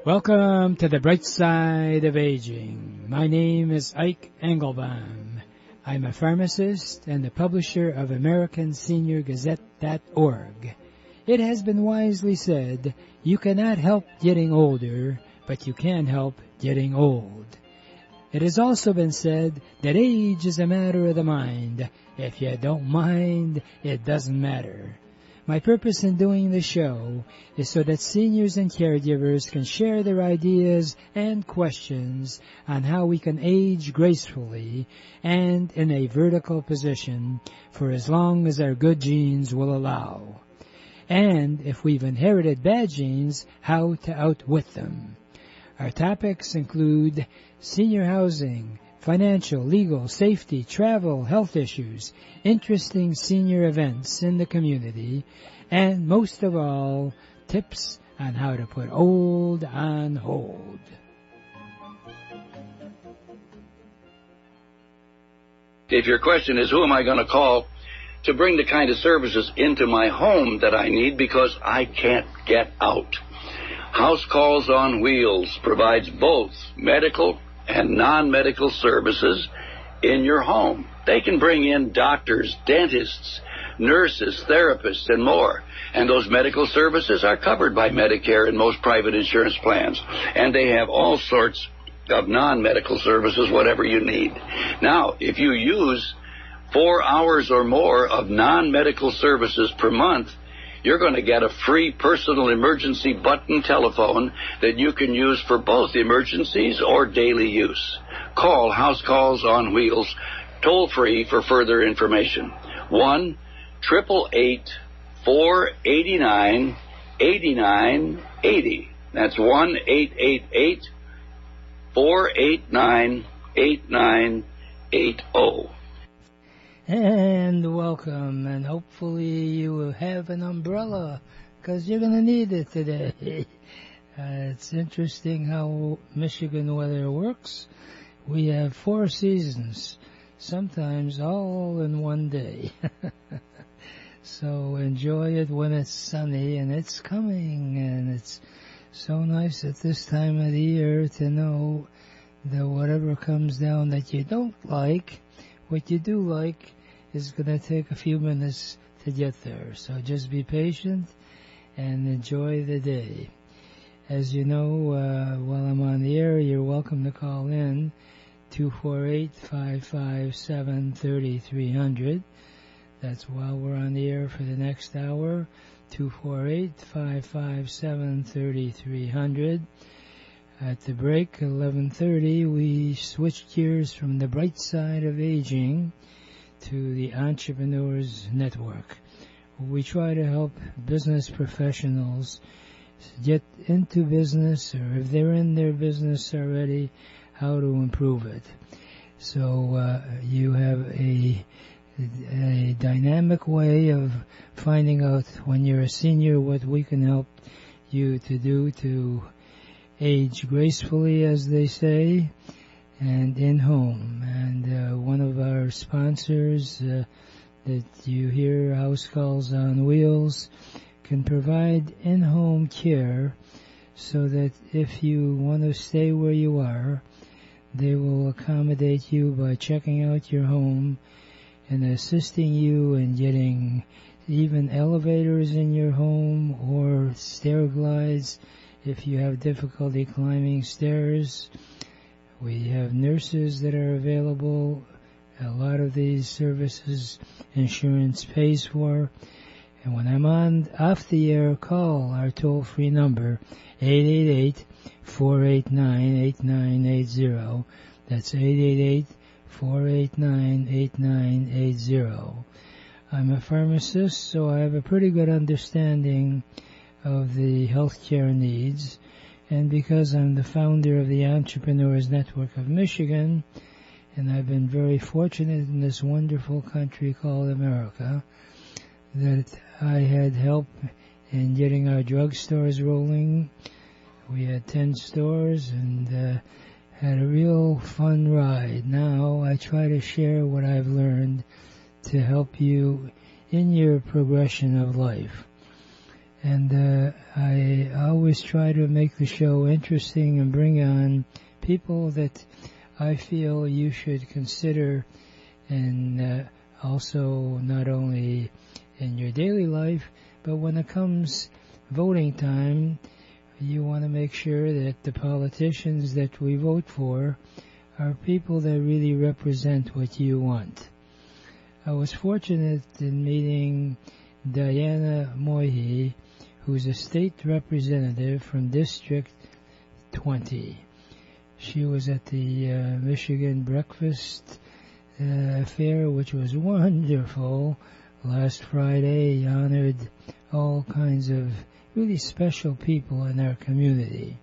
Welcome to the bright side of aging. My name is Ike Engelbaum. I'm a pharmacist and the publisher of AmericanSeniorGazette.org. It has been wisely said, you cannot help getting older, but you can help getting old. It has also been said that age is a matter of the mind. If you don't mind, it doesn't matter. My purpose in doing the show is so that seniors and caregivers can share their ideas and questions on how we can age gracefully and in a vertical position for as long as our good genes will allow. And if we've inherited bad genes, how to outwit them. Our topics include senior housing, financial, legal, safety, travel, health issues, interesting senior events in the community, and most of all, tips on how to put old on hold. If your question is, who am I going to call to bring the kind of services into my home that I need because I can't get out? House Calls on Wheels provides both medical and non-medical services in your home. They can bring in doctors, dentists, nurses, therapists, and more. And those medical services are covered by Medicare and most private insurance plans. And they have all sorts of non-medical services, whatever you need. Now, if you use 4 hours or more of non-medical services per month, you're going to get a free personal emergency button telephone that you can use for both emergencies or daily use. Call House Calls on Wheels toll-free for further information. 1-888-489-8980. That's 1-888-489-8980. And welcome, and hopefully you will have an umbrella, because you're going to need it today. It's interesting how Michigan weather works. We have 4 seasons, sometimes all in one day. So enjoy it when it's sunny, and it's coming, and it's so nice at this time of the year to know that whatever comes down that you don't like, what you do like is going to take a few minutes to get there. So just be patient and enjoy the day. As you know, while I'm on the air, you're welcome to call in 248-557-3300. That's while we're on the air for the next hour, 248-557-3300. At the break, 11:30, we switched gears from the bright side of aging to the Entrepreneurs Network. We try to help business professionals get into business, or if they're in their business already, how to improve it. So you have a dynamic way of finding out when you're a senior what we can help you to do to age gracefully, as they say, and in home. And one of our sponsors that you hear, House Calls on Wheels, can provide in-home care so that if you want to stay where you are, they will accommodate you by checking out your home and assisting you in getting even elevators in your home or stair glides if you have difficulty climbing stairs. We have nurses that are available. A lot of these services insurance pays for. And when I'm off the air, call our toll-free number, 888-489-8980. That's 888-489-8980. I'm a pharmacist, so I have a pretty good understanding of the healthcare needs. And because I'm the founder of the Entrepreneurs Network of Michigan, and I've been very fortunate in this wonderful country called America, that I had help in getting our drugstores rolling. We had 10 stores and had a real fun ride. Now I try to share what I've learned to help you in your progression of life. And I always always try to make the show interesting and bring on people that I feel you should consider, and also not only in your daily life, but when it comes voting time, you want to make sure that the politicians that we vote for are people that really represent what you want. I was fortunate in meeting Diana Mohyi, who's a state representative from District 20. She was at the Michigan Breakfast Fair, which was wonderful. Last Friday, honored all kinds of really special people in our community.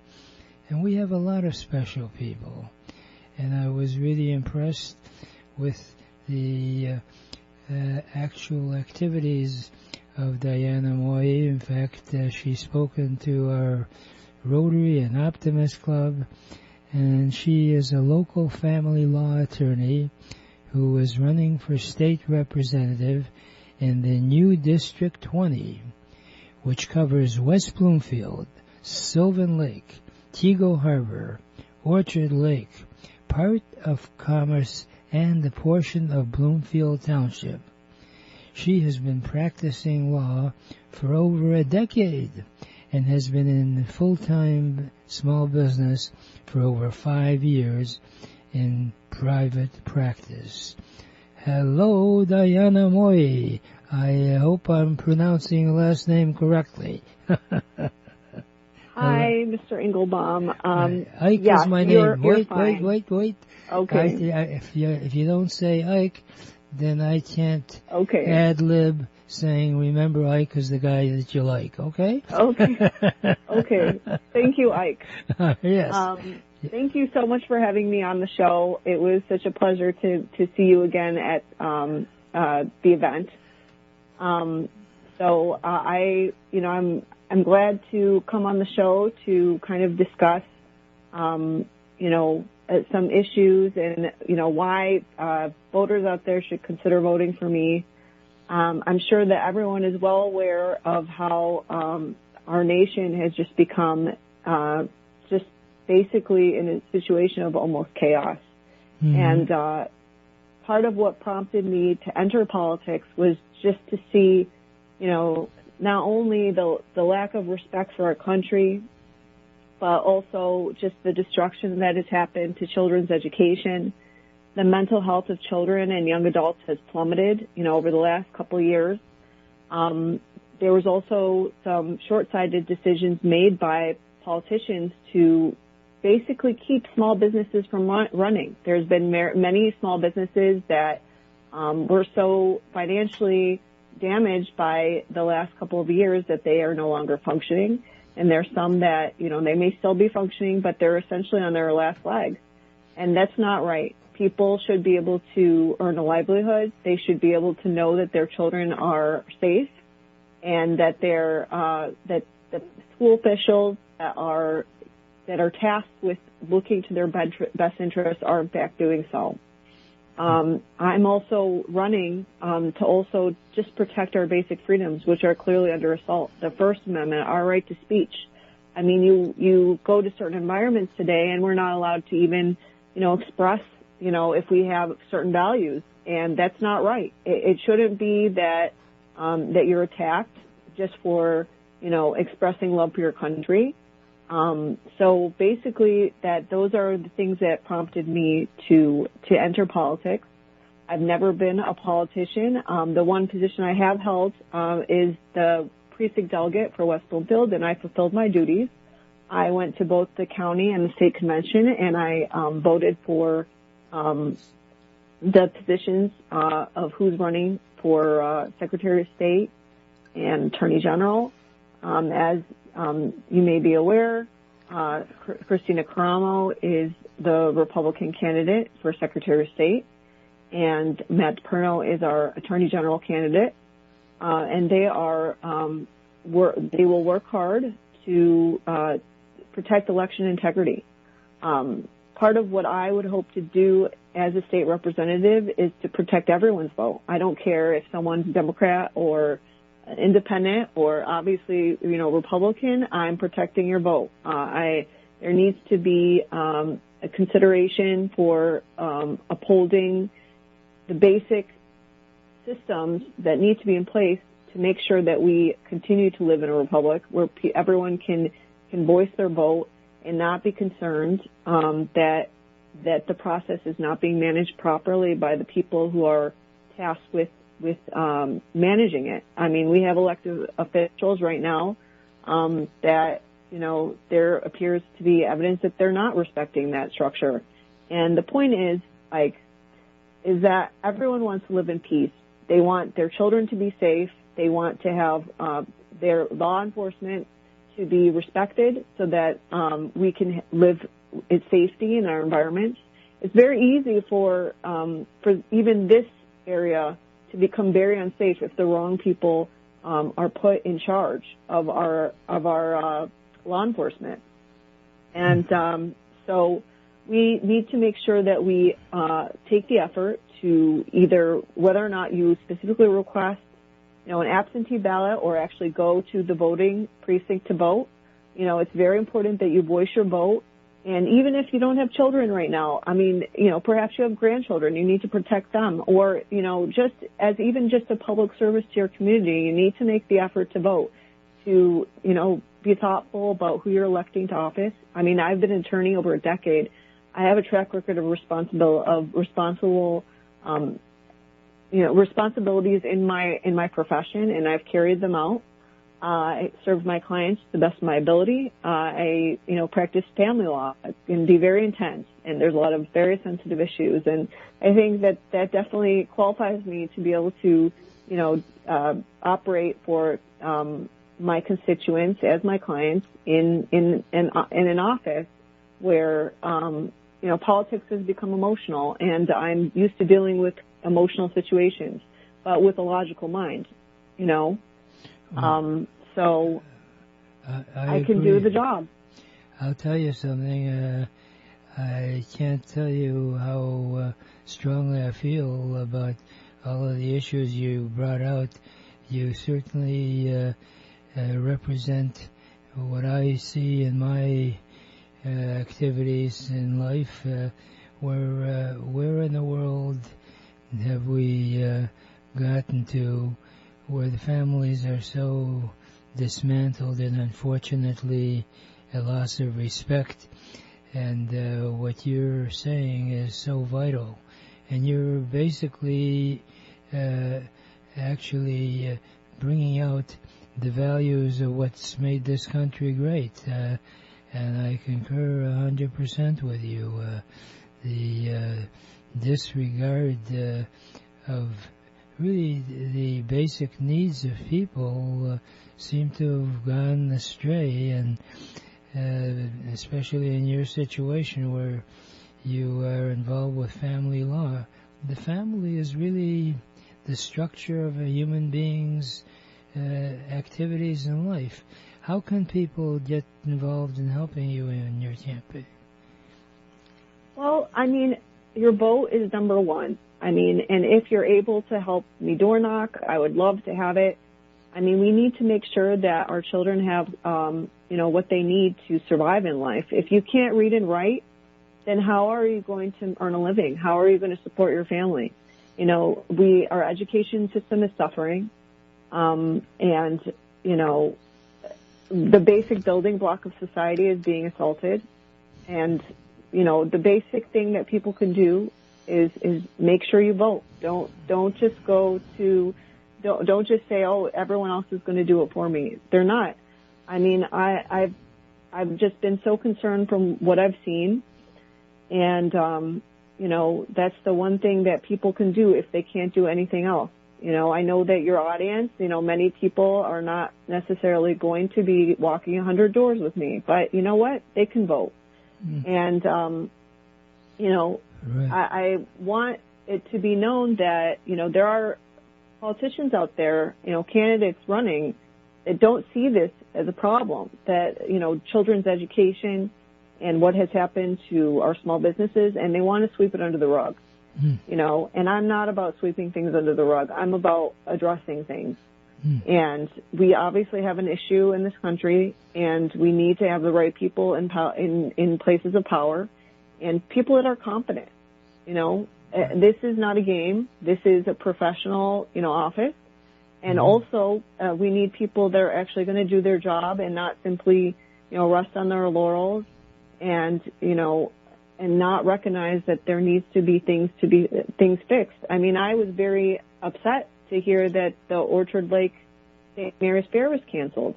And we have a lot of special people. And I was really impressed with the actual activities of Diana Mohyi. In fact, she's spoken to our Rotary and Optimist Club, and she is a local family law attorney who is running for state representative in the new District 20, which covers West Bloomfield, Sylvan Lake, Tego Harbor, Orchard Lake, part of Commerce, and a portion of Bloomfield Township. She has been practicing law for over a decade and has been in full-time small business for over 5 years in private practice. Hello, Diana Mohyi. I hope I'm pronouncing the last name correctly. Hi, Mr. Engelbaum. Ike yes, is my you're name. fine. Wait. Okay. If you don't say Ike, then I can't Okay. ad-lib saying, remember Ike is the guy that you like, okay? Okay. Okay. Thank you, Ike. Yes. Thank you so much for having me on the show. It was such a pleasure to see you again at the event. I'm glad to come on the show to kind of discuss, some issues and, why voters out there should consider voting for me. I'm sure that everyone is well aware of how our nation has just become just basically in a situation of almost chaos. Mm-hmm. And part of what prompted me to enter politics was just to see, not only the lack of respect for our country, but also just the destruction that has happened to children's education. The mental health of children and young adults has plummeted, over the last couple of years. There was also some short-sighted decisions made by politicians to basically keep small businesses from running. There's been many small businesses that were so financially damaged by the last couple of years that they are no longer functioning. And there's some that, they may still be functioning, but they're essentially on their last leg. And that's not right. People should be able to earn a livelihood. They should be able to know that their children are safe, and that that the school officials that are tasked with looking to their best interests are in fact doing so. I'm also running to also just protect our basic freedoms, which are clearly under assault. The First Amendment, our right to speech. I mean, you go to certain environments today, and we're not allowed to even, express, if we have certain values, and that's not right. It shouldn't be that that you're attacked just for, expressing love for your country. So basically those are the things that prompted me to enter politics. I've never been a politician. The one position I have held, is the precinct delegate for West Bloomfield, and I fulfilled my duties. I went to both the county and the state convention, and I, voted for, the positions, of who's running for, Secretary of State and Attorney General. As you may be aware, Christina Caramo is the Republican candidate for Secretary of State, and Matt Perno is our Attorney General candidate. And they will work hard to protect election integrity. Part of what I would hope to do as a state representative is to protect everyone's vote. I don't care if someone's a Democrat or independent or obviously, Republican, I'm protecting your vote. There needs to be a consideration for upholding the basic systems that need to be in place to make sure that we continue to live in a republic where everyone can voice their vote and not be concerned that the process is not being managed properly by the people who are tasked with managing it. I mean, we have elected officials right now that, there appears to be evidence that they're not respecting that structure. And the point is that everyone wants to live in peace. They want their children to be safe. They want to have their law enforcement to be respected so that we can live in safety in our environments. It's very easy for even this area to become very unsafe if the wrong people are put in charge of our law enforcement. And so we need to make sure that we take the effort to either whether or not you specifically request an absentee ballot or actually go to the voting precinct to vote. It's very important that you voice your vote. And even if you don't have children right now, I mean, perhaps you have grandchildren, you need to protect them. Or, just a public service to your community, you need to make the effort to vote, to, be thoughtful about who you're electing to office. I mean, I've been an attorney over a decade. I have a track record of responsibilities in my profession, and I've carried them out. I served my clients to the best of my ability. I practice family law. It can be very intense, and there's a lot of very sensitive issues. And I think that definitely qualifies me to be able to, operate for my constituents as my clients in an office where politics has become emotional, and I'm used to dealing with emotional situations, but with a logical mind, so I can do the job. I'll tell you something. I can't tell you how strongly I feel about all of the issues you brought out. You certainly represent what I see in my activities in life. Where in the world have we gotten to where the families are so dismantled and unfortunately a loss of respect? And what you're saying is so vital. And you're basically actually bringing out the values of what's made this country great. And I concur 100% with you. The disregard of really the basic needs of people seem to have gone astray, and especially in your situation where you are involved with family law. The family is really the structure of a human being's activities in life. How can people get involved in helping you in your campaign? Well, I mean, your vote is number one. I mean, and if you're able to help me door knock, I would love to have it. I mean, we need to make sure that our children have, what they need to survive in life. If you can't read and write, then how are you going to earn a living? How are you going to support your family? Our education system is suffering, and the basic building block of society is being assaulted. And, the basic thing that people can do is make sure you vote. Don't just don't just say, oh, everyone else is going to do it for me. They're not. I mean, I've just been so concerned from what I've seen. And, that's the one thing that people can do if they can't do anything else. I know that your audience, many people are not necessarily going to be walking 100 doors with me, but you know what? They can vote. And, right. I want it to be known that, there are politicians out there, candidates running that don't see this as a problem, that, children's education and what has happened to our small businesses, and they want to sweep it under the rug. And I'm not about sweeping things under the rug. I'm about addressing things. And we obviously have an issue in this country, and we need to have the right people in places of power and people that are competent. You know, this is not a game. This is a professional, office. And also, we need people that are actually going to do their job and not simply, rest on their laurels and, and not recognize that there needs to be things fixed. I mean, I was very upset to hear that the Orchard Lake St. Mary's Fair was canceled.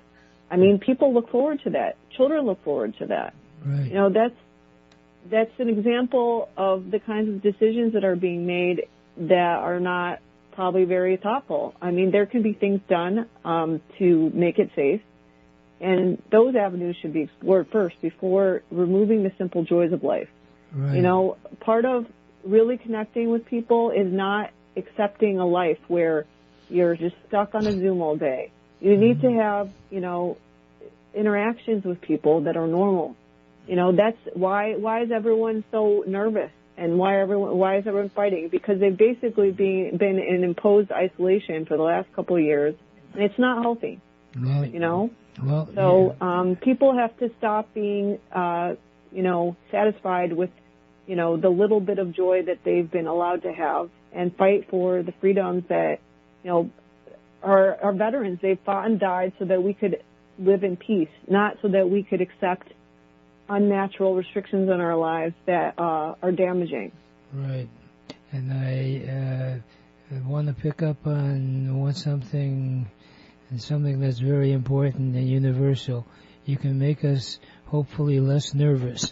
I mean, people look forward to that. Children look forward to that. Right. That's an example of the kinds of decisions that are being made that are not probably very thoughtful. I mean, there can be things done to make it safe, and those avenues should be explored first before removing the simple joys of life. Right. Part of really connecting with people is not accepting a life where you're just stuck on a Zoom all day. You need to have, interactions with people that are normal. That's why is everyone so nervous, and why is everyone fighting? Because they've basically been in imposed isolation for the last couple of years, and it's not healthy. Well, so people have to stop being satisfied with the little bit of joy that they've been allowed to have, and fight for the freedoms that our veterans, they've fought and died so that we could live in peace, not so that we could accept unnatural restrictions on our lives that are damaging. Right. And I want to pick up on something that's very important and universal. You can make us hopefully less nervous.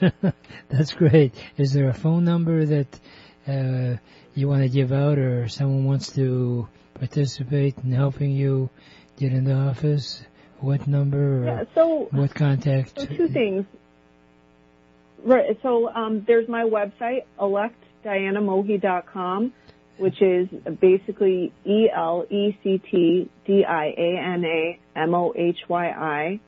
That's great. Is there a phone number that you want to give out, or someone wants to participate in helping you get into office? What number or what contact? So two things. Right. So there's my website, electdianamohyi.com, which is basically electdianamohyi,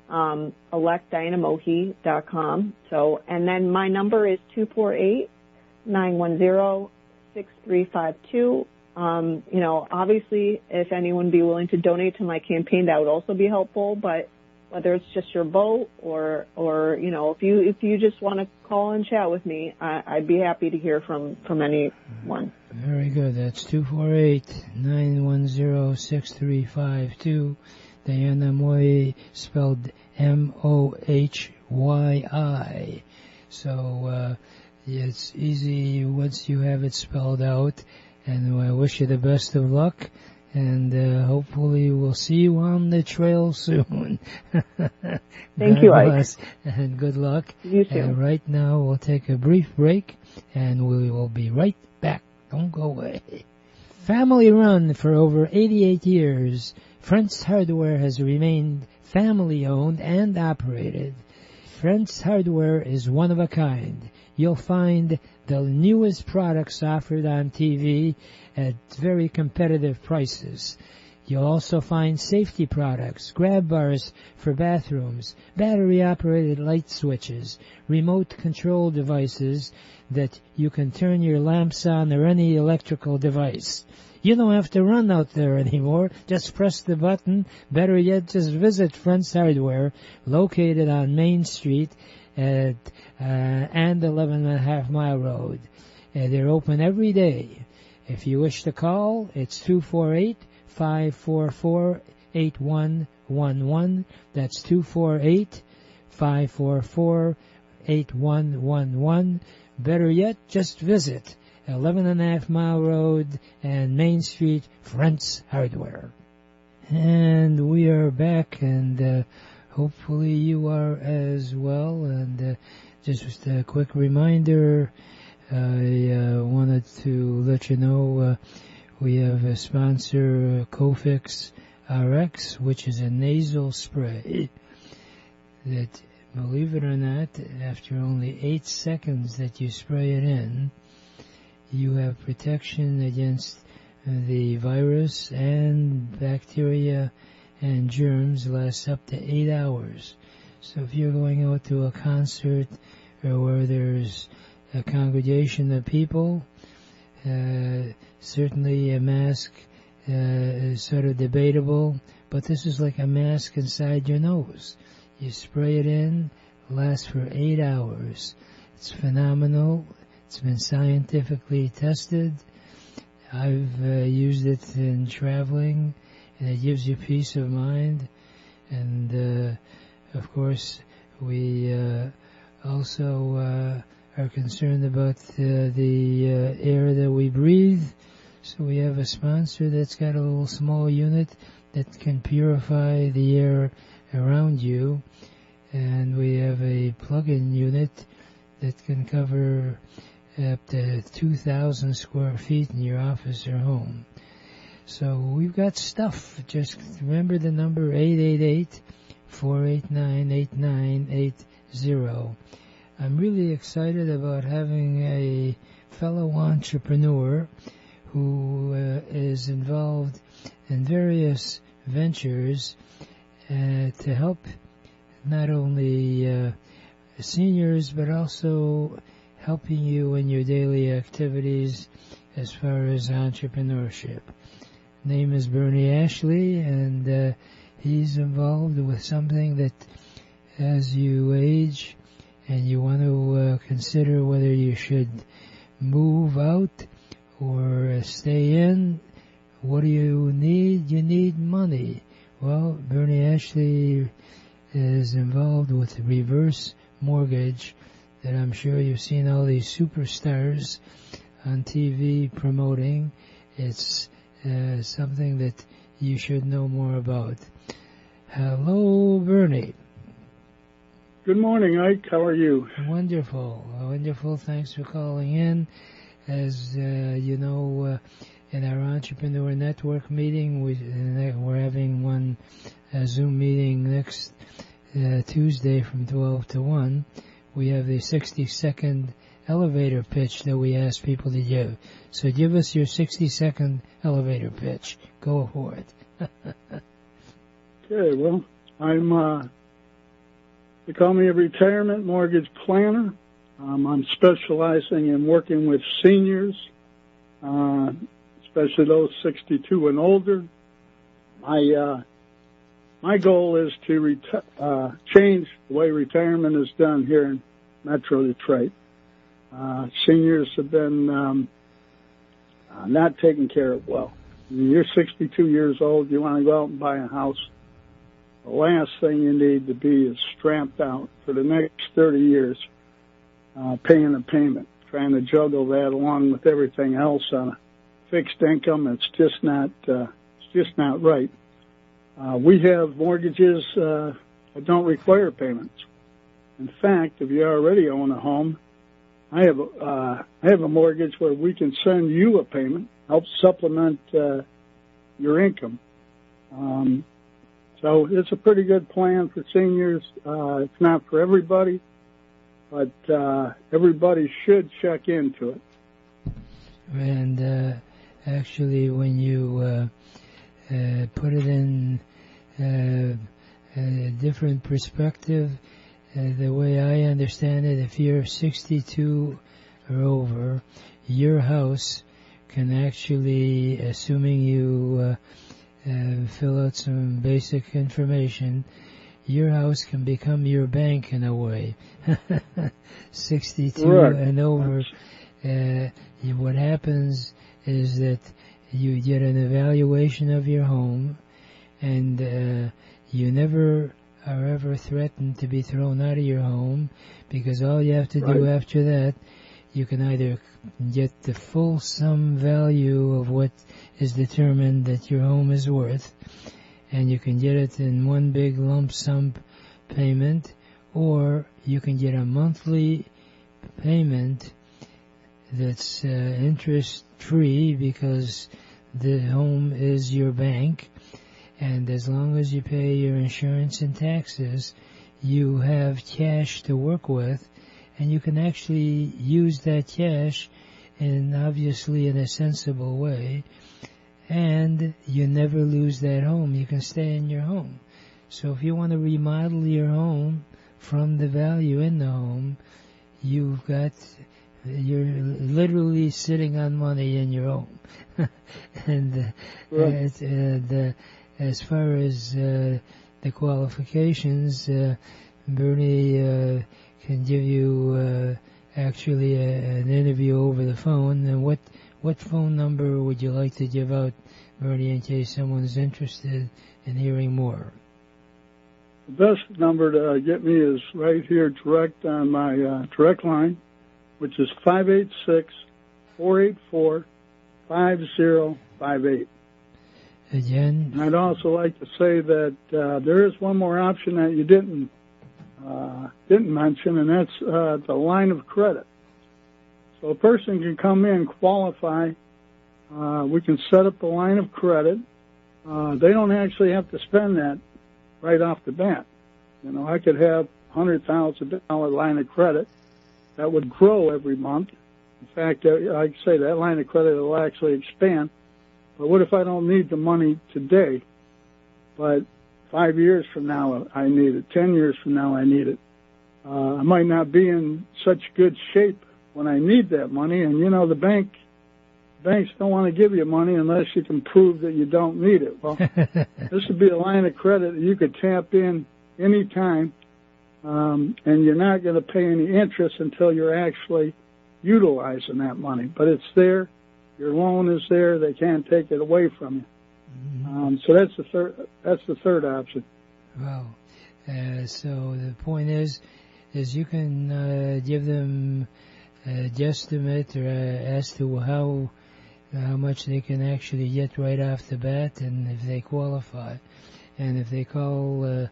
electdianamohyi.com. So, and then my number is 248-910-6352. Obviously, if anyone would be willing to donate to my campaign, that would also be helpful. But whether it's just your vote or if you just want to call and chat with me, I'd be happy to hear from anyone. Very good. That's 248-910-6352. Diana Mohyi, spelled Mohyi. So it's easy once you have it spelled out. And I wish you the best of luck. And hopefully we'll see you on the trail soon. Thank you, Ike. And good luck. You too. And right now we'll take a brief break, and we will be right back. Don't go away. Family run for over 88 years, Friends Hardware has remained family-owned and operated. Friends Hardware is one of a kind. You'll find the newest products offered on TV at very competitive prices. You'll also find safety products, grab bars for bathrooms, battery-operated light switches, remote control devices that you can turn your lamps on or any electrical device. You don't have to run out there anymore. Just press the button. Better yet, just visit Friends Hardware, located on Main Street and 11.5 Mile Road. They're open every day. If you wish to call, it's 248-544-8111. That's 248-544-8111. Better yet, just visit 11.5 Mile Road and Main Street, Friends Hardware. And we are back, and hopefully you are as well. And just a quick reminder, I wanted to let you know we have a sponsor, Cofix RX, which is a nasal spray that, believe it or not, after only 8 seconds that you spray it in, you have protection against the virus and bacteria and germs. Lasts up to 8 hours. So if you're going out to a concert or where there's a congregation of people, certainly a mask is sort of debatable, but this is like a mask inside your nose. You spray it in, lasts for 8 hours. It's phenomenal. It's been scientifically tested. I've used it in traveling, and it gives you peace of mind. And of course, we also are concerned about the air that we breathe. So we have a sponsor that's got a little small unit that can purify the air around you. And we have a plug-in unit that can cover up to 2,000 square feet in your office or home. So we've got stuff. Just remember the number 888-489-8980. I'm really excited about having a fellow entrepreneur who is involved in various ventures to help not only seniors, but also helping you in your daily activities as far as entrepreneurship. Name is Burney Ashley, and he's involved with something that as you age and you want to consider whether you should move out or stay in, what do you need? You need money. Well, Burney Ashley is involved with reverse mortgage that I'm sure you've seen all these superstars on TV promoting. It's something that you should know more about. Hello, Burney. Good morning, Ike. How are you? Wonderful. Wonderful. Thanks for calling in. As you know, in our Entrepreneur Network meeting, we're having one Zoom meeting next Tuesday from 12 to 1. We have the 60-second elevator pitch that we ask people to give. So give us your 60-second elevator pitch. Go for it. Okay, well, they call me a retirement mortgage planner. I'm specializing in working with seniors, especially those 62 and older. My goal is to change the way retirement is done here in Metro Detroit. Seniors have been not taken care of well. When you're 62 years old, you want to go out and buy a house. The last thing you need to be is strapped out for the next 30 years, paying a payment, trying to juggle that along with everything else on a fixed income. It's just not right. We have mortgages that don't require payments. In fact, if you already own a home, I have a mortgage where we can send you a payment, help supplement your income. So it's a pretty good plan for seniors. It's not for everybody, but everybody should check into it. And actually, when you put it in a different perspective, the way I understand it, if you're 62 or over, your house can actually, assuming you fill out some basic information, your house can become your bank in a way. 62 right. And over, what happens is that you get an evaluation of your home, and you never are ever threatened to be thrown out of your home, because all you have to do after that, you can either get the full sum value of what is determined that your home is worth, and you can get it in one big lump sum payment, or you can get a monthly payment that's interest-free, because the home is your bank, and as long as you pay your insurance and taxes, you have cash to work with, and you can actually use that cash obviously in a sensible way, and you never lose that home. You can stay in your home. So if you want to remodel your home from the value in the home, you've got You're literally sitting on money in your home. And as far as the qualifications, Burney can give you actually an interview over the phone. And what phone number would you like to give out, Burney, in case someone's interested in hearing more? The best number to get me is right here direct on my direct line, which is 586-484-5058. Again? And I'd also like to say that there is one more option that you didn't mention, and that's the line of credit. So a person can come in, qualify. We can set up the line of credit. They don't actually have to spend that right off the bat. You know, I could have $100,000 line of credit that would grow every month. In fact, I'd say that line of credit will actually expand. But what if I don't need the money today, but 5 years from now I need it, 10 years from now I need it? I might not be in such good shape when I need that money, and you know the banks don't want to give you money unless you can prove that you don't need it. Well, this would be a line of credit that you could tap in any time, and you're not going to pay any interest until you're actually utilizing that money. But it's there. Your loan is there. They can't take it away from you. So that's the third option. Wow. So the point is you can give them a guesstimate or as to how much they can actually get right off the bat, and if they qualify. And if they call,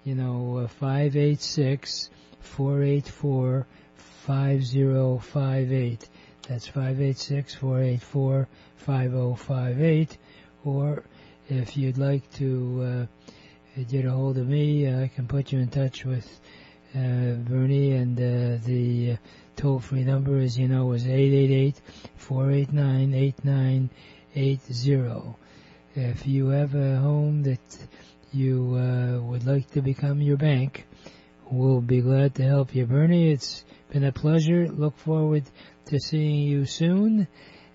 586-484-5058. That's 586-484-5058. Or if you'd like to get a hold of me, I can put you in touch with Burney, and the toll-free number, as you know, is 888-489-8980. If you have a home that you would like to become your bank, we'll be glad to help you, Burney. It's been a pleasure. Look forward to seeing you soon,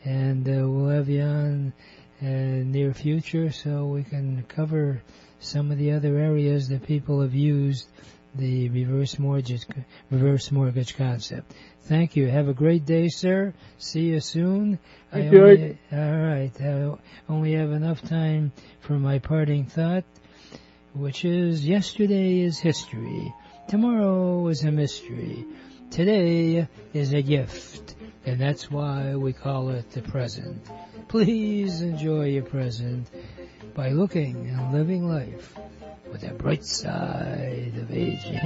and we'll have you on near future so we can cover some of the other areas that people have used the reverse mortgage concept. Thank you. Have a great day, sir. See you soon. Thank you. All right. I only have enough time for my parting thought, which is yesterday is history. Tomorrow is a mystery. Today is a gift, and that's why we call it the present. Please enjoy your present by looking and living life with the bright side of aging.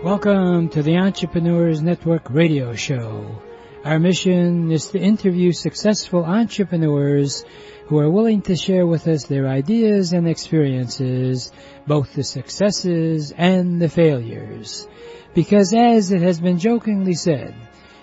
Welcome to the Entrepreneurs Network radio show. Our mission is to interview successful entrepreneurs who are willing to share with us their ideas and experiences, both the successes and the failures. Because as it has been jokingly said,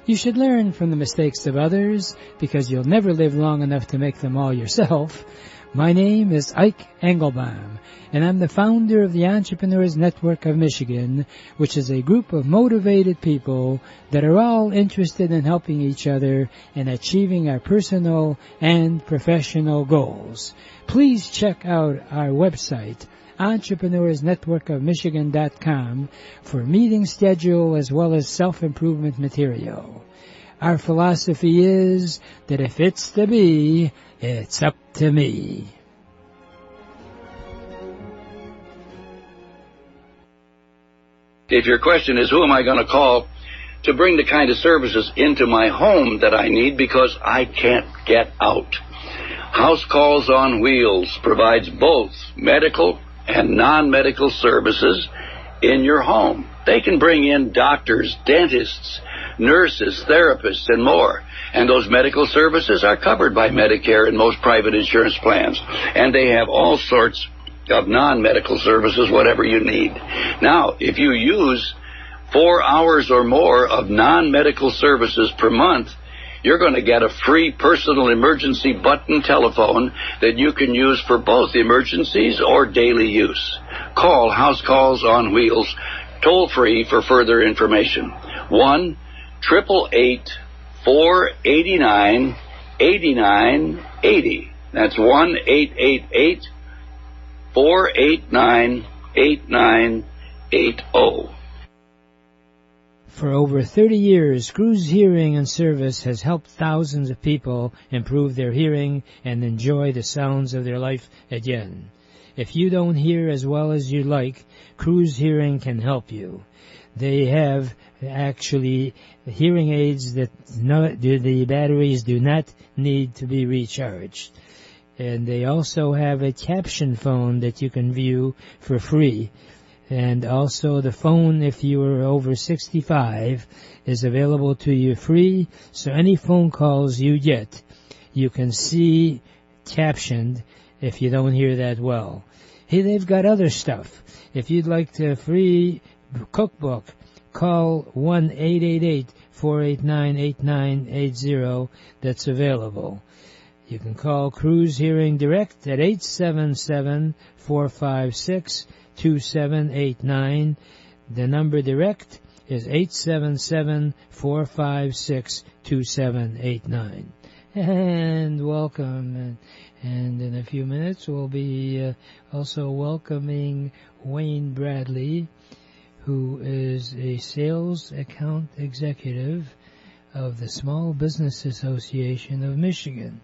you should learn from the mistakes of others because you'll never live long enough to make them all yourself. My name is Ike Engelbaum, and I'm the founder of the Entrepreneurs Network of Michigan, which is a group of motivated people that are all interested in helping each other in achieving our personal and professional goals. Please check out our website, EntrepreneursNetworkofMichigan.com, for meeting schedule as well as self-improvement material. Our philosophy is that if it's to be, it's up to me. If your question is, who am I going to call to bring the kind of services into my home that I need because I can't get out? House Calls on Wheels provides both medical and non-medical services in your home. They can bring in doctors, dentists, nurses, therapists, and more. And those medical services are covered by Medicare and most private insurance plans. And they have all sorts of non-medical services, whatever you need. Now, if you use 4 hours or more of non-medical services per month, you're going to get a free personal emergency button telephone that you can use for both emergencies or daily use. Call House Calls on Wheels toll-free for further information. 1-888-489-8980. That's 1-888-489-8980. For over 30 years, Cruz Hearing and Service has helped thousands of people improve their hearing and enjoy the sounds of their life again. If you don't hear as well as you'd like, Cruz Hearing can help you. They have actually hearing aids that the batteries do not need to be recharged. And they also have a caption phone that you can view for free. And also the phone, if you are over 65, is available to you free. So any phone calls you get, you can see captioned if you don't hear that well. Hey, they've got other stuff. If you'd like the free cookbook, call 1-888-489-8980. That's available. You can call Cruz Hearing Direct at 877-456-2789. The number direct is 877-456-2789. And welcome. And in a few minutes, we'll be also welcoming Wayne Bradley, who is a sales account executive of the Small Business Association of Michigan.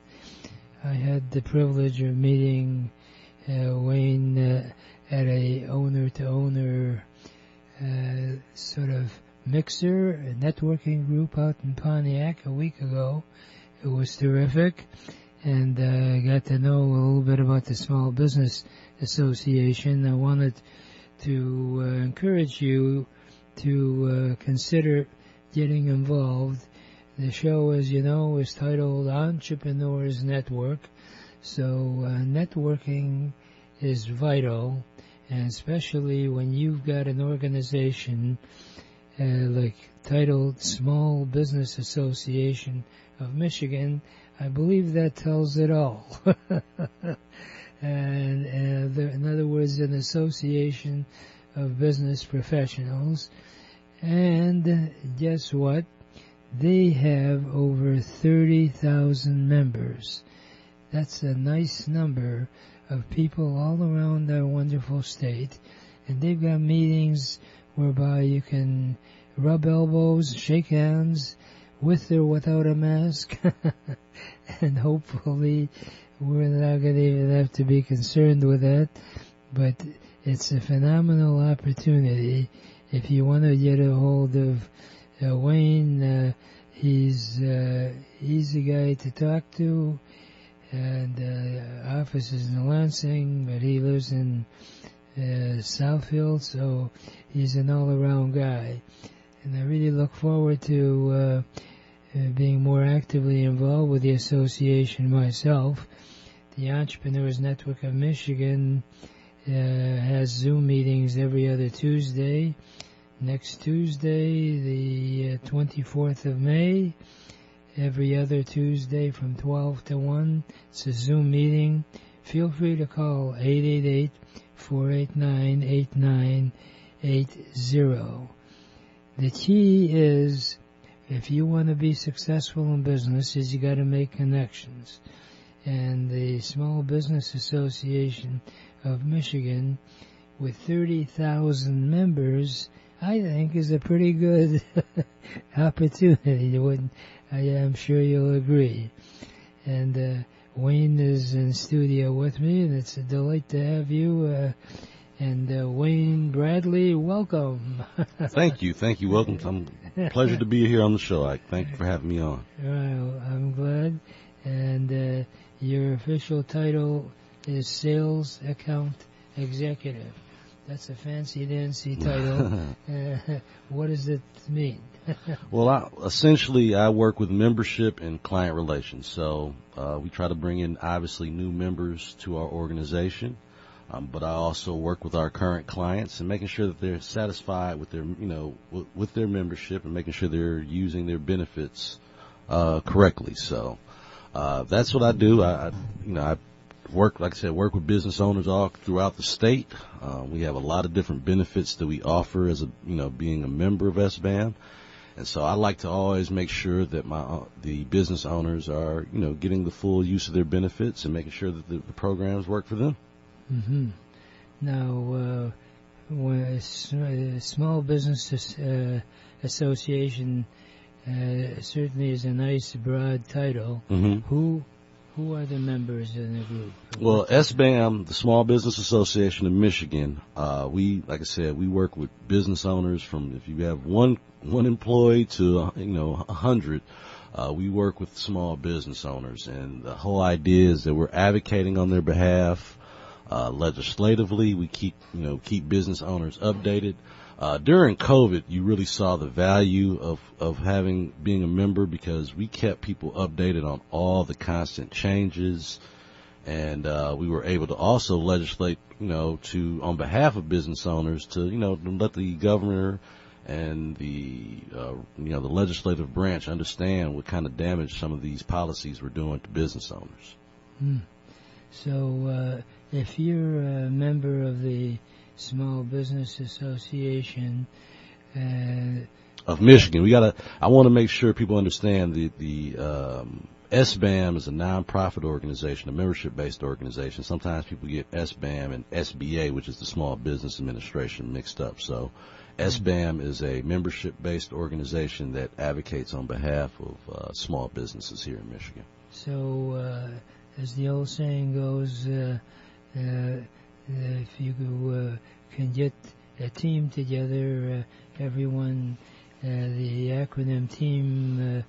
I had the privilege of meeting Wayne at a owner-to-owner sort of mixer, a networking group out in Pontiac a week ago. It was terrific, and I got to know a little bit about the Small Business Association. I wanted to encourage you to consider getting involved. The show, as you know, is titled Entrepreneurs Network, so networking is vital, and especially when you've got an organization like titled Small Business Association of Michigan. I believe that tells it all. And in other words, an association of business professionals. And guess what? They have over 30,000 members. That's a nice number of people all around our wonderful state. And they've got meetings whereby you can rub elbows, shake hands, with or without a mask. And hopefully we're not going to even have to be concerned with that. But it's a phenomenal opportunity. If you want to get a hold of Wayne, he's a guy to talk to, and office is in Lansing, but he lives in Southfield, so he's an all-around guy. And I really look forward to being more actively involved with the association myself. The Entrepreneurs Network of Michigan has Zoom meetings every other Tuesday. Next Tuesday, the 24th of May, every other Tuesday from 12 to 1. It's a Zoom meeting. Feel free to call 888-489-8980. The key is, if you want to be successful in business, is you got to make connections. And the Small Business Association of Michigan, with 30,000 members, I think is a pretty good opportunity. I am sure you'll agree. And Wayne is in studio with me, and it's a delight to have you. And Wayne Bradley, welcome. Thank you. Welcome. Pleasure to be here on the show, Ike. Thank you for having me on. Well, I'm glad. And your official title is Sales Account Executive. That's a fancy-dancy title. What does it mean? Well, essentially, I work with membership and client relations. So we try to bring in, obviously, new members to our organization. But I also work with our current clients and making sure that they're satisfied with their, with their membership and making sure they're using their benefits correctly. So that's what I do. I work, like I said, work with business owners all throughout the state. We have a lot of different benefits that we offer as being a member of SBAM. And so I like to always make sure that the business owners are, getting the full use of their benefits and making sure that the programs work for them. Mm-hmm. Now, when a small business association certainly is a nice broad title. Mm-hmm. Who are the members in the group? Well, SBAM, the Small Business Association of Michigan, like I said, we work with business owners from, if you have one employee to 100. We work with small business owners, and the whole idea is that we're advocating on their behalf. Legislatively, we keep business owners updated. During COVID, you really saw the value of being a member, because we kept people updated on all the constant changes, and we were able to also legislate, on behalf of business owners to let the governor and the legislative branch understand what kind of damage some of these policies were doing to business owners. So, if you're a member of the Small Business Association of Michigan, I want to make sure people understand the SBAM is a nonprofit organization, a membership-based organization. Sometimes people get SBAM and SBA, which is the Small Business Administration, mixed up. So SBAM is a membership-based organization that advocates on behalf of small businesses here in Michigan. So, as the old saying goes, if you can get a team together, everyone, the acronym team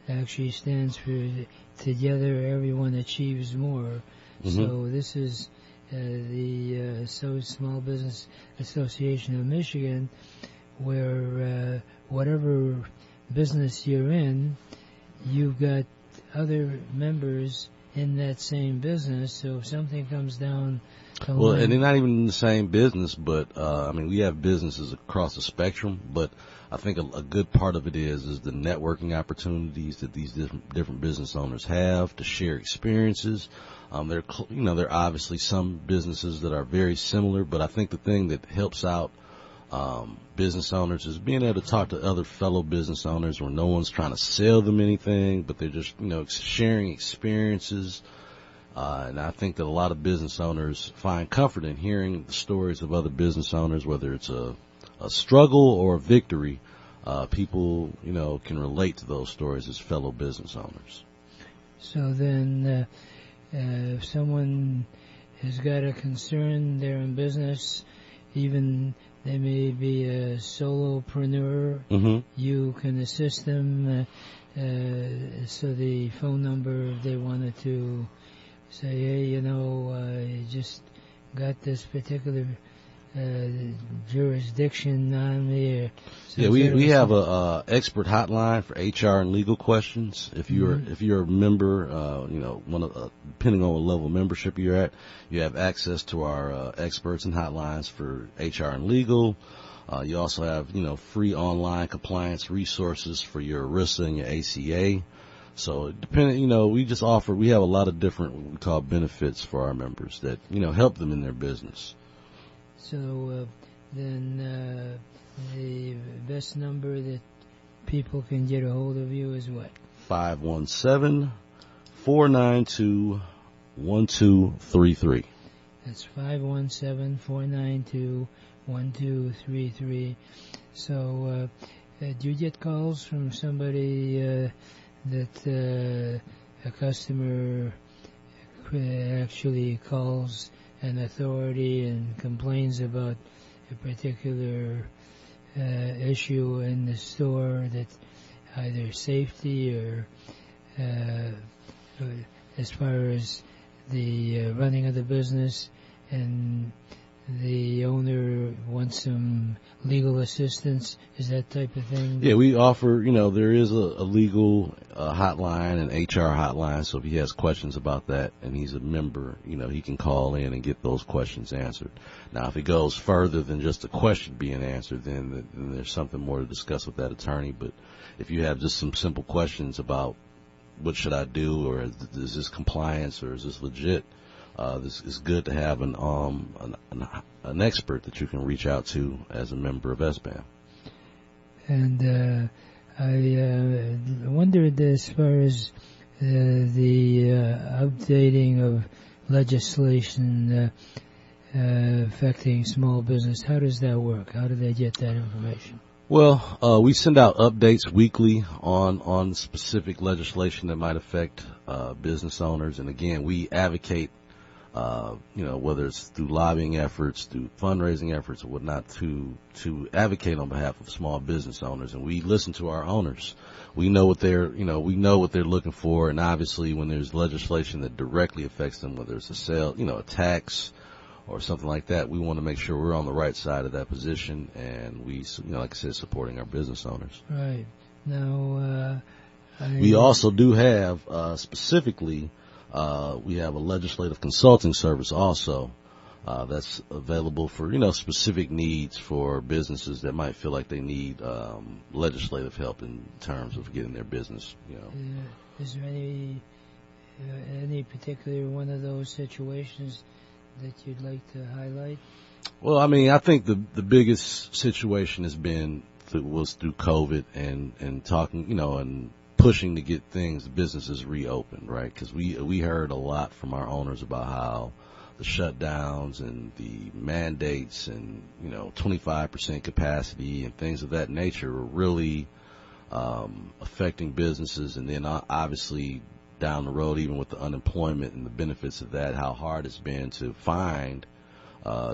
actually stands for Together Everyone Achieves More. Mm-hmm. So this is the Small Business Association of Michigan, where whatever business you're in, you've got other members in that same business. So if something comes down the line, and they're not even in the same business, but we have businesses across the spectrum, but I think a good part of it is the networking opportunities that these different business owners have to share experiences. There are obviously some businesses that are very similar, but I think the thing that helps out business owners is being able to talk to other fellow business owners where no one's trying to sell them anything, but they're just, sharing experiences. And I think that a lot of business owners find comfort in hearing the stories of other business owners, whether it's a struggle or a victory. People, can relate to those stories as fellow business owners. So then, if someone has got a concern, they're in business, even they may be a solopreneur, mm-hmm. you can assist them. So the phone number, if they wanted to say, hey, I just got this particular jurisdiction on me. So we have a expert hotline for HR and legal questions. If you're a member, depending on what level of membership you're at, you have access to our experts and hotlines for HR and legal. You also have free online compliance resources for your ERISA and your ACA. So depending, we have a lot of different what we call benefits for our members that help them in their business. So then the best number that people can get a hold of you is what? 517-492-1233. That's 517-492-1233. So do you get calls from somebody that a customer actually calls an authority and complains about a particular issue in the store, that either safety or as far as the running of the business, and the owner wants some legal assistance, is that type of thing? Yeah, we offer, there is a legal hotline and HR hotline, so if he has questions about that and he's a member, he can call in and get those questions answered. Now, if it goes further than just a question being answered, then there's something more to discuss with that attorney. But if you have just some simple questions about what should I do, or is this compliance, or is this legit, this is good to have an expert that you can reach out to as a member of SBAM. And I wondered, as far as the updating of legislation affecting small business, how does that work? How do they get that information? Well, we send out updates weekly on specific legislation that might affect business owners, and again, we advocate, whether it's through lobbying efforts, through fundraising efforts, or whatnot, to advocate on behalf of small business owners, and we listen to our owners. We know what they're looking for, and obviously, when there's legislation that directly affects them, whether it's a tax, or something like that, we want to make sure we're on the right side of that position, and we, like I said, supporting our business owners. Right. Now, we also do have, specifically, we have a legislative consulting service also, that's available for, specific needs for businesses that might feel like they need, legislative help in terms of getting their business, Is there any particular one of those situations that you'd like to highlight? Well, I think the biggest situation was through COVID and talking, and pushing to get businesses reopened, right? Because we heard a lot from our owners about how the shutdowns and the mandates and 25% capacity and things of that nature were really affecting businesses, and then obviously down the road, even with the unemployment and the benefits of that, how hard it's been to find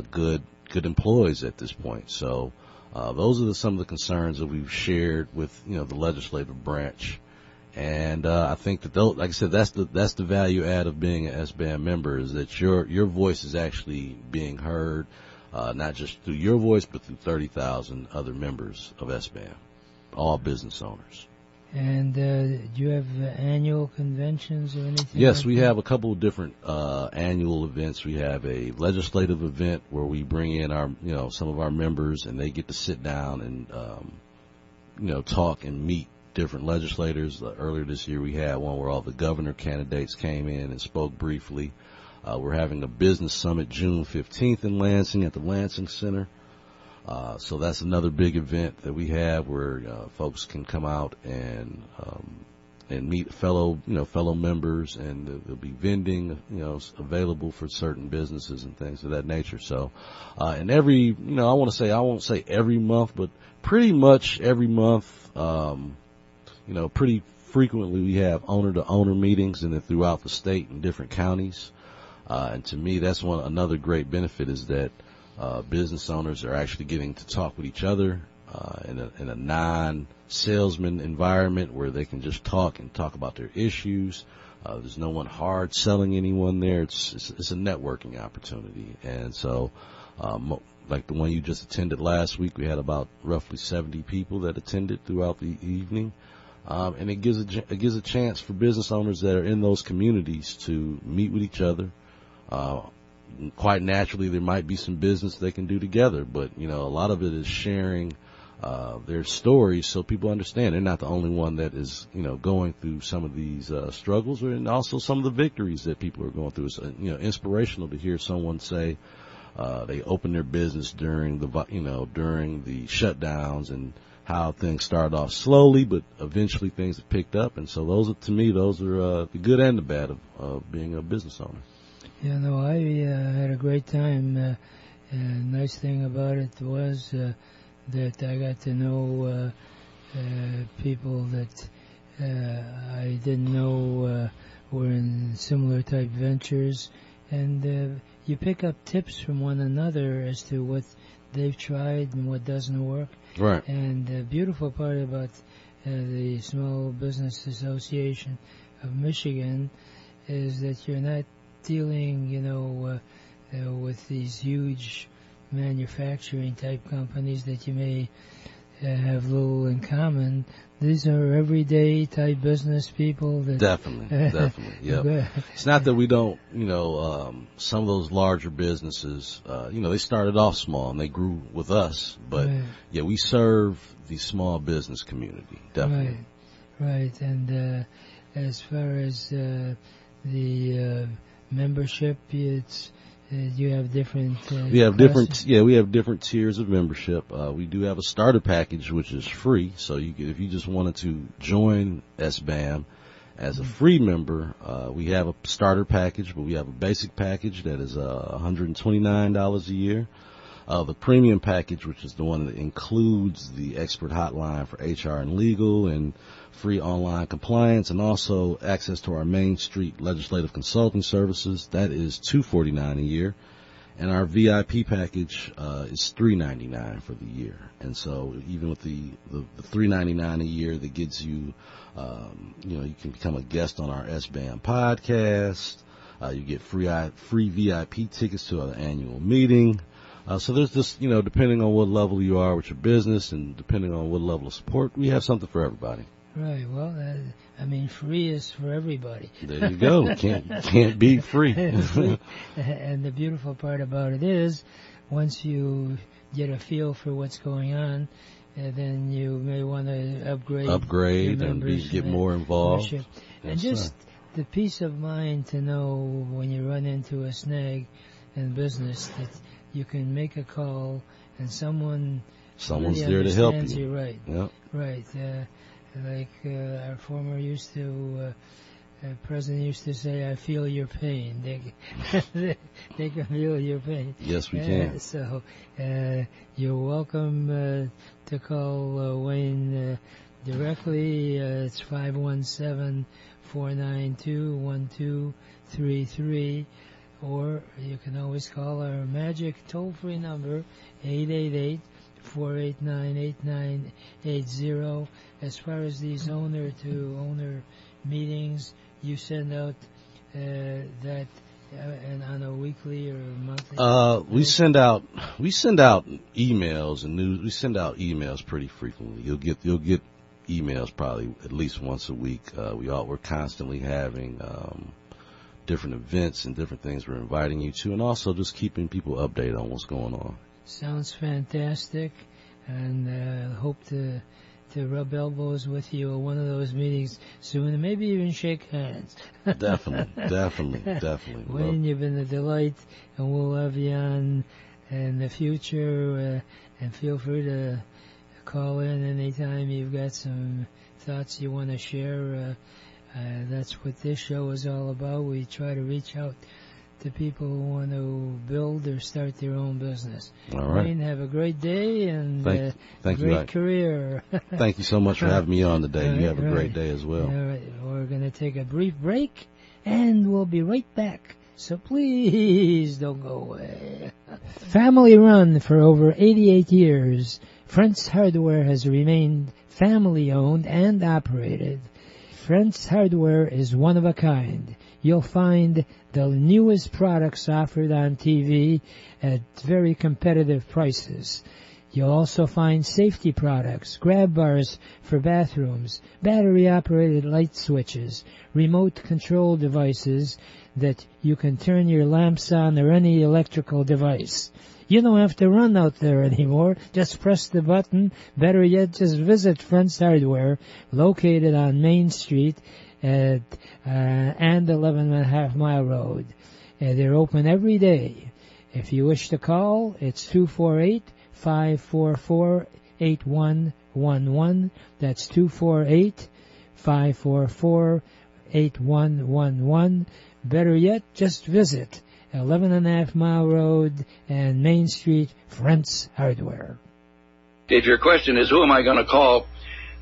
good employees at this point. So those are some of the concerns that we've shared with the legislative branch, and I think that like I said, that's the value add of being an SBAM member, is that your voice is actually being heard, not just through your voice, but through 30,000 other members of SBAM, all business owners. And do you have annual conventions or anything? Yes, like we that? have a couple of different annual events. We have a legislative event where we bring in our, some of our members, and they get to sit down and, talk and meet different legislators. Earlier this year, we had one where all the governor candidates came in and spoke briefly. We're having a business summit June 15th in Lansing at the Lansing Center. So that's another big event that we have where folks can come out and meet fellow members, and there'll be vending, available for certain businesses and things of that nature. So, and every, I won't say every month, but pretty much every month, pretty frequently we have owner-to-owner meetings, and then throughout the state in different counties. And to me, that's another great benefit, is that business owners are actually getting to talk with each other in a non-salesman environment where they can just talk about their issues. There's no one hard selling anyone there. It's a networking opportunity. And so, like the one you just attended last week, we had about roughly 70 people that attended throughout the evening. And it gives a chance for business owners that are in those communities to meet with each other. Quite naturally, there might be some business they can do together, but a lot of it is sharing their stories, so people understand they're not the only one that is going through some of these struggles, and also some of the victories that people are going through. It's inspirational to hear someone say they opened their business during the shutdowns, and how things started off slowly, but eventually things have picked up. And so those are the good and the bad of being a business owner. Yeah, no, I had a great time. Nice thing about it was that I got to know people that I didn't know were in similar type ventures, and you pick up tips from one another as to what they've tried and what doesn't work. Right. And the beautiful part about the Small Business Association of Michigan is that you're not dealing, with these huge manufacturing type companies that you may have little in common. These are everyday type business people that definitely, yeah. It's not that we don't, some of those larger businesses, they started off small and they grew with us, but yeah, we serve the small business community, definitely. Right. And as far as the membership, it's you have different. We have different tiers of membership. We do have a starter package, which is free. So if you just wanted to join SBAM as a free member, we have a starter package, but we have a basic package that is $129 a year. The premium package, which is the one that includes the expert hotline for HR and legal and free online compliance and also access to our Main Street legislative consulting services, that is $249 a year. And our VIP package is $399 for the year. And so even with the $399 a year, that gets you, you can become a guest on our SBAM podcast. You get free VIP tickets to our annual meeting. So there's this, depending on what level you are with your business and depending on what level of support, we have something for everybody. Right. Well, free is for everybody. There you go. Can't be free. And the beautiful part about it is, once you get a feel for what's going on, then you may want to upgrade and get more involved. And just the peace of mind to know when you run into a snag in business that you can make a call and someone's really there to help you. Right. Yep. Right. Like our former president used to say, "I feel your pain." They can feel your pain. Yes, we can. So you're welcome to call Wayne directly. It's 517-492-1233, or you can always call our magic toll-free number, 888-489-8980. As far as these owner-to-owner meetings, you send out that and on a weekly or monthly? We send out emails and news. We send out emails pretty frequently. You'll get emails probably at least once a week. We're constantly having different events and different things we're inviting you to, and also just keeping people updated on what's going on. Sounds fantastic, and hope to rub elbows with you at one of those meetings soon, and maybe even shake hands. Definitely. Wayne, you've been a delight, and we'll have you on in the future, and feel free to call in anytime you've got some thoughts you want to share. That's what this show is all about. We try to reach out to people who want to build or start their own business. All right. Wayne, have a great day and thank great you, career. Thank you so much for having me on today. You have a great day as well. All right. We're going to take a brief break, and we'll be right back. So please don't go away. Family run for over 88 years, Friends Hardware has remained family owned and operated. Friends Hardware is one of a kind. You'll find the newest products offered on TV at very competitive prices. You'll also find safety products, grab bars for bathrooms, battery-operated light switches, remote control devices that you can turn your lamps on or any electrical device. You don't have to run out there anymore. Just press the button. Better yet, just visit Friends Hardware, located on Main Street and 11.5 Mile Road. They're open every day. If you wish to call, it's 248-544-8111. That's 248-544-8111. Better yet, just visit 11.5 Mile Road and Main Street, Friends Hardware. If your question is, who am I going to call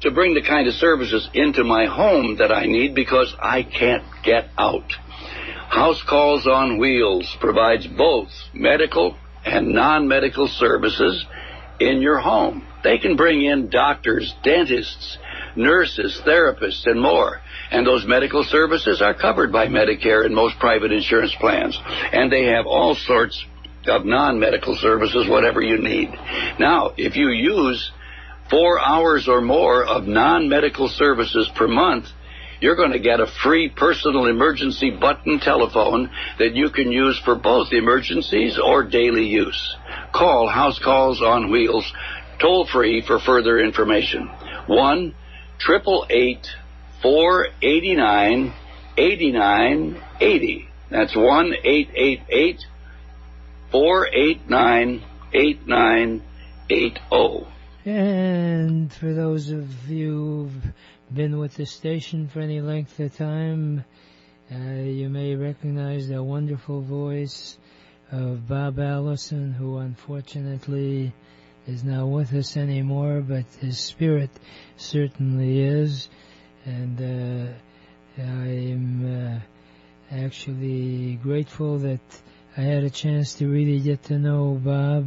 to bring the kind of services into my home that I need because I can't get out? House Calls on Wheels provides both medical and non-medical services in your home. They can bring in doctors, dentists, nurses, therapists, and more. And those medical services are covered by Medicare and most private insurance plans. And they have all sorts of non-medical services, whatever you need. Now, if you use 4 hours or more of non-medical services per month, you're going to get a free personal emergency button telephone that you can use for both emergencies or daily use. Call House Calls on Wheels toll-free for further information. 1-888-489-8980. That's 1-888-489-8980. And for those of you who've been with the station for any length of time, you may recognize the wonderful voice of Bob Allison, who unfortunately is not with us anymore, but his spirit certainly is. And I'm actually grateful that I had a chance to really get to know Bob.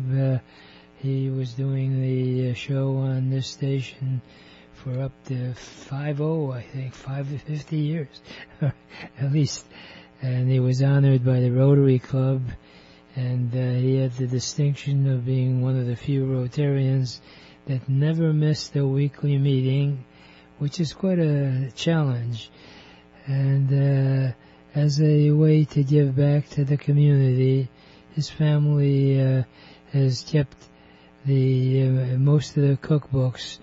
He was doing the show on this station for up to 50 years, at least. And he was honored by the Rotary Club, and he had the distinction of being one of the few Rotarians that never missed a weekly meeting, which is quite a challenge. And as a way to give back to the community, his family has kept the most of the cookbooks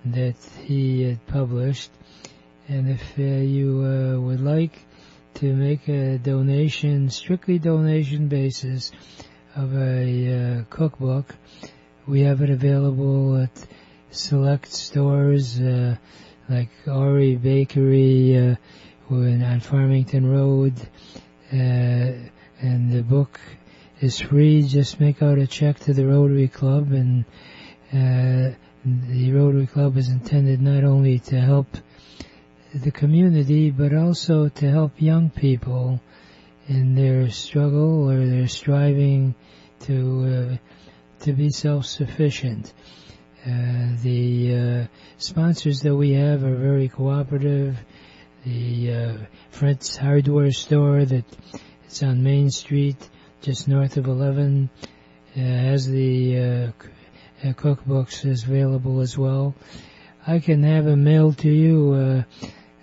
that he had published. And if you would like to make a donation, strictly donation basis, of a cookbook, we have it available at select stores like Ori Bakery on Farmington Road, and the book is free. Just make out a check to the Rotary Club, and the Rotary Club is intended not only to help the community, but also to help young people in their struggle or their striving to be self-sufficient. The sponsors that we have are very cooperative. The Fritz Hardware Store that it's on Main Street, just north of 11, has the cookbooks available as well. I can have them mailed to you,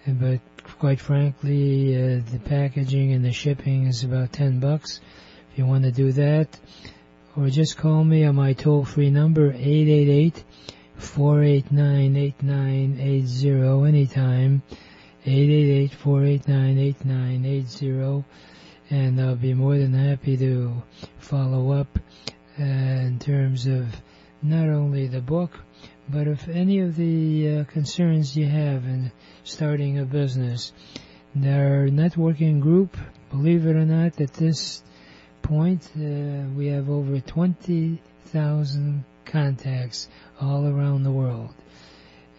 but quite frankly, the packaging and the shipping is about $10 if you want to do that. Or just call me on my toll-free number, 888-489-8980 anytime, 888-489-8980, and I'll be more than happy to follow up in terms of not only the book, but if any of the concerns you have in starting a business. Our networking group, believe it or not, at this point, we have over 20,000 contacts all around the world.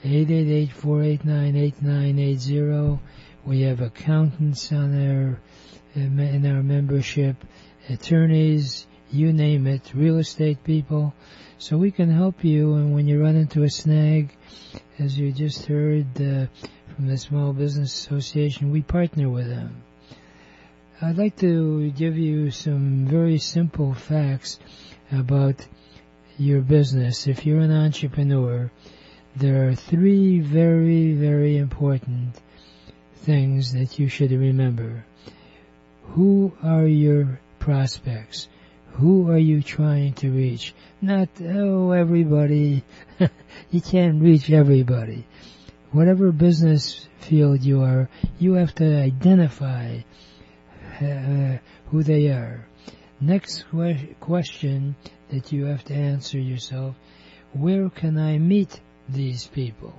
888-489-8980. We have accountants on in our membership, attorneys, you name it, real estate people. So we can help you, and when you run into a snag, as you just heard from the Small Business Association, we partner with them. I'd like to give you some very simple facts about your business. If you're an entrepreneur, there are 3 very, very important things that you should remember. Who are your prospects? Who are you trying to reach? Not, everybody. You can't reach everybody. Whatever business field you are, you have to identify who they are. Next question that you have to answer yourself, where can I meet these people?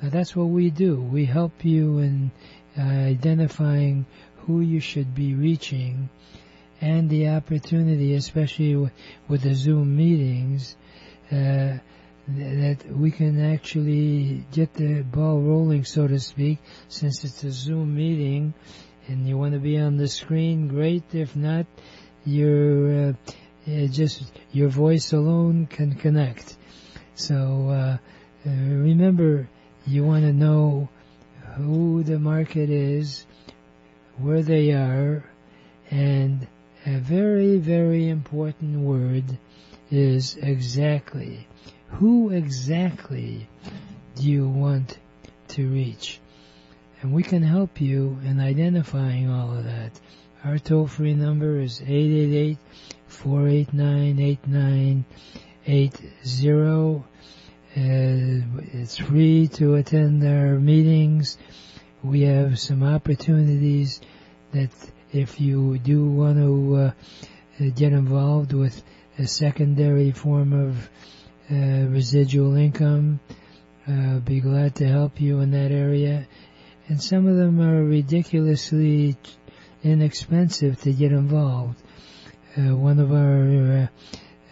Now that's what we do. We help you in identifying who you should be reaching, and the opportunity, especially with the Zoom meetings, that we can actually get the ball rolling, so to speak, since it's a Zoom meeting and you want to be on the screen, great. If not, just your voice alone can connect. So remember, you want to know who the market is, where they are, and A very, very important word is exactly. Who exactly do you want to reach? And we can help you in identifying all of that. Our toll-free number is 888-489-8980. It's free to attend our meetings. We have some opportunities that if you do want to get involved with a secondary form of residual income, be glad to help you in that area. And some of them are ridiculously inexpensive to get involved. One of our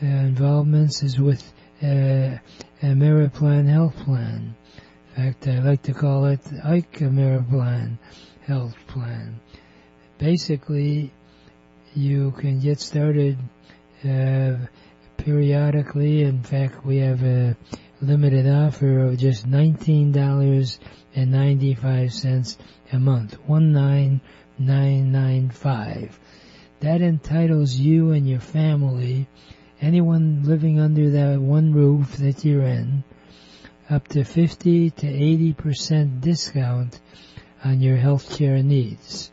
involvements is with Ameriplan Health Plan. In fact, I like to call it Ike Engelbaum Health Plan. Basically, you can get started periodically. In fact, we have a limited offer of just $19.95 a month. 19995. That entitles you and your family, anyone living under that one roof that you're in, up to 50 to 80% discount on your health care needs.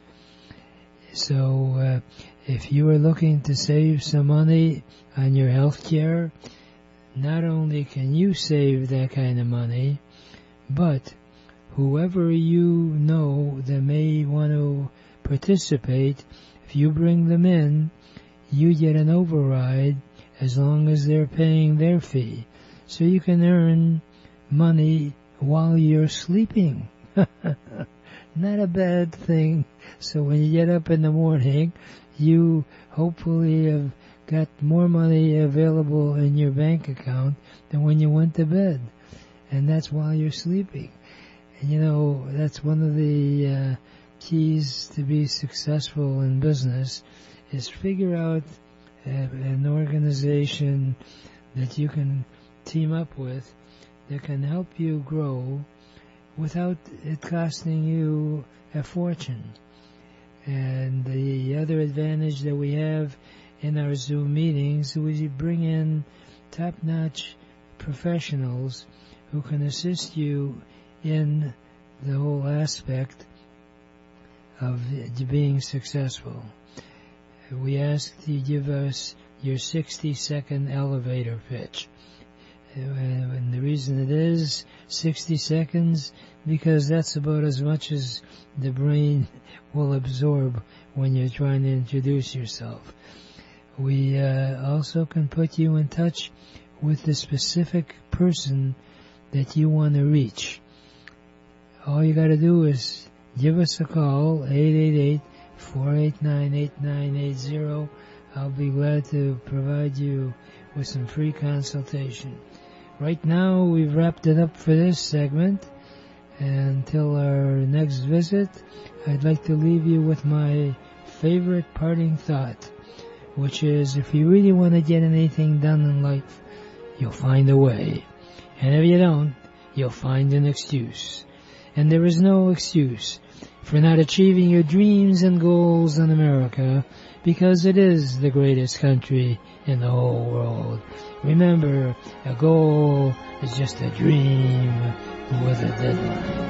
So if you are looking to save some money on your health care, not only can you save that kind of money, but whoever you know that may want to participate, if you bring them in, you get an override as long as they're paying their fee. So you can earn money while you're sleeping. Not a bad thing. So when you get up in the morning, you hopefully have got more money available in your bank account than when you went to bed. And that's while you're sleeping. And you know, that's one of the keys to be successful in business, is figure out an organization that you can team up with that can help you grow without it costing you a fortune. And the other advantage that we have in our Zoom meetings is we bring in top-notch professionals who can assist you in the whole aspect of being successful. We ask you give us your 60-second elevator pitch. And the reason it is 60 seconds, because that's about as much as the brain will absorb when you're trying to introduce yourself. We also can put you in touch with the specific person that you want to reach. All you got to do is give us a call, 888-489-8980. I'll be glad to provide you with some free consultation. Right now, we've wrapped it up for this segment. And until our next visit, I'd like to leave you with my favorite parting thought, which is, if you really want to get anything done in life, you'll find a way. And if you don't, you'll find an excuse. And there is no excuse for not achieving your dreams and goals in America, because it is the greatest country in the whole world. Remember, a goal is just a dream with a deadline.